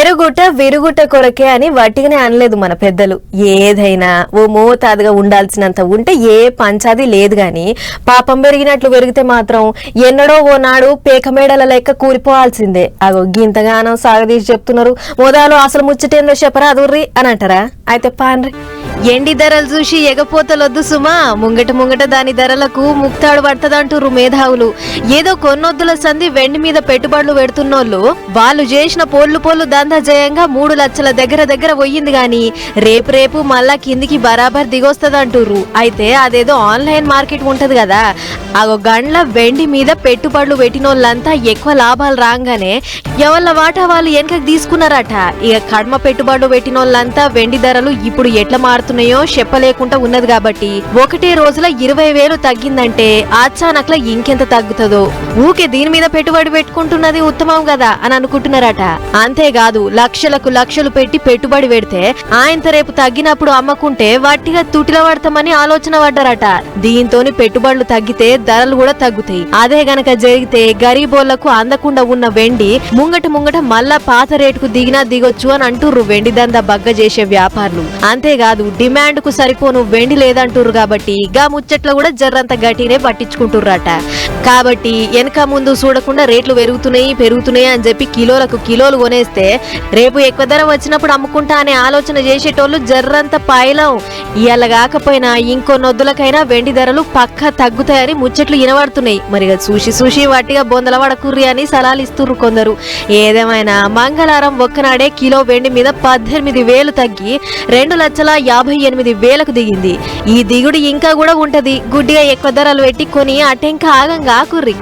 ఎరుగుట విరుగుట కొరకే అని వట్టిగానే అనలేదు మన పెద్దలు. ఏదైనా ఓ మోతాదుగా ఉండాల్సినంత ఉంటే ఏ పంచాది లేదు గాని పాపం పెరిగినట్లు పెరిగితే మాత్రం ఎన్నడో ఓ నాడు పేకమేడల లెక్క కూలిపోవాల్సిందే. అగో గింతగానం సాగదీసి చెప్తున్నారు. మోదాలు అసలు ముచ్చటేందో చెప్పరా అదుర్రి అని అంటారా? అయితే పాన్రి. ఎండి ధరలు చూసి ఎగపోతలొద్దు సుమా, ముంగట ముంగట దాని ధరలకు ముక్తాడు పడుతుందంటారు మేధావులు. ఏదో కొన్నొద్దుల సంధి వెండి మీద పెట్టుబడులు పెడుతున్నోళ్ళు వాళ్ళు చేసిన పోళ్ళు దందా జయంగా 3 లక్షల దగ్గర పోయింది గాని రేపు మళ్ళా కిందికి బరాబర్ దిగొస్తదంటుర్రు. అయితే అదేదో ఆన్లైన్ మార్కెట్ ఉంటది కదా, అగో గండ్ల వెండి మీద పెట్టుబడులు పెట్టినోళ్ళంతా ఎక్కువ లాభాలు రాగానే ఎవళ్ళ వాటా వాళ్ళు వెనకకి తీసుకున్నారట. ఇక కడ్మ పెట్టుబడులు పెట్టినోళ్ళంతా వెండి ధరలు ఇప్పుడు ఎట్లా మారుతున్నాయో చెప్పలేకుండా ఉన్నది కాబట్టి ఒకటే రోజుల 20,000 తగ్గిందంటే అచానక్లా ఇంకెంత తగ్గుతుందో. ఊకే దీని మీద పెట్టుబడి పెట్టుకుంటున్నది ఉత్తమం కదా అని అనుకుంటున్నారట. అంతేకాదు లక్షలకు లక్షలు పెట్టి పెట్టుబడి పెడితే ఆయనత రేపు తగ్గినప్పుడు అమ్మకుంటే వట్టిగా తుటిల పడతామని ఆలోచన పడ్డారట. దీంతోని పెట్టుబడులు తగ్గితే ధరలు కూడా తగ్గుతాయి. అదే గనక జరిగితే గరీబోళ్లకు అందకుండా ఉన్న వెండి ముంగట మళ్ళా పాత రేటుకు దిగినా దిగొచ్చు అని అంటుర్రు వెండి దందా బగ్గ చేసే వ్యాపారులు. అంతేకాదు డిమాండ్ కు సరిపోను వెండి లేదంటుర్రు కాబట్టి గా ముచ్చట్లు కూడా జర్రంత గట్టినే పట్టించుకుంటుర్రట. కాబట్టి వెనక ముందు చూడకుండా రేట్లు పెరుగుతున్నాయి అని చెప్పి కిలోలకు కిలోలు కొనేస్తే రేపు ఎక్కువ ధర వచ్చినప్పుడు అమ్ముకుంటా అనే ఆలోచన చేసేటోళ్ళు జర్రంత పాయలం. ఇవాళ కాకపోయినా ఇంకో నొద్దులకైనా వెండి ధరలు పక్కా తగ్గుతాయని ముచ్చట్లు వినబడుతున్నాయి. మరి చూసి వట్టిగా బొందల వడకుర్రి అని సలాలు ఇస్తుర్రు కొందరు. ఏదేమైనా మంగళవారం ఒక్కనాడే కిలో వెండి మీద 18,000 తగ్గి 2,58,000కు దిగింది. ఈ దిగుడు ఇంకా కూడా ఉంటది. గుడ్డిగా ఎక్కువ ధరలు పెట్టి కొని అటెంక ఆగంగా ఆకుర్రి.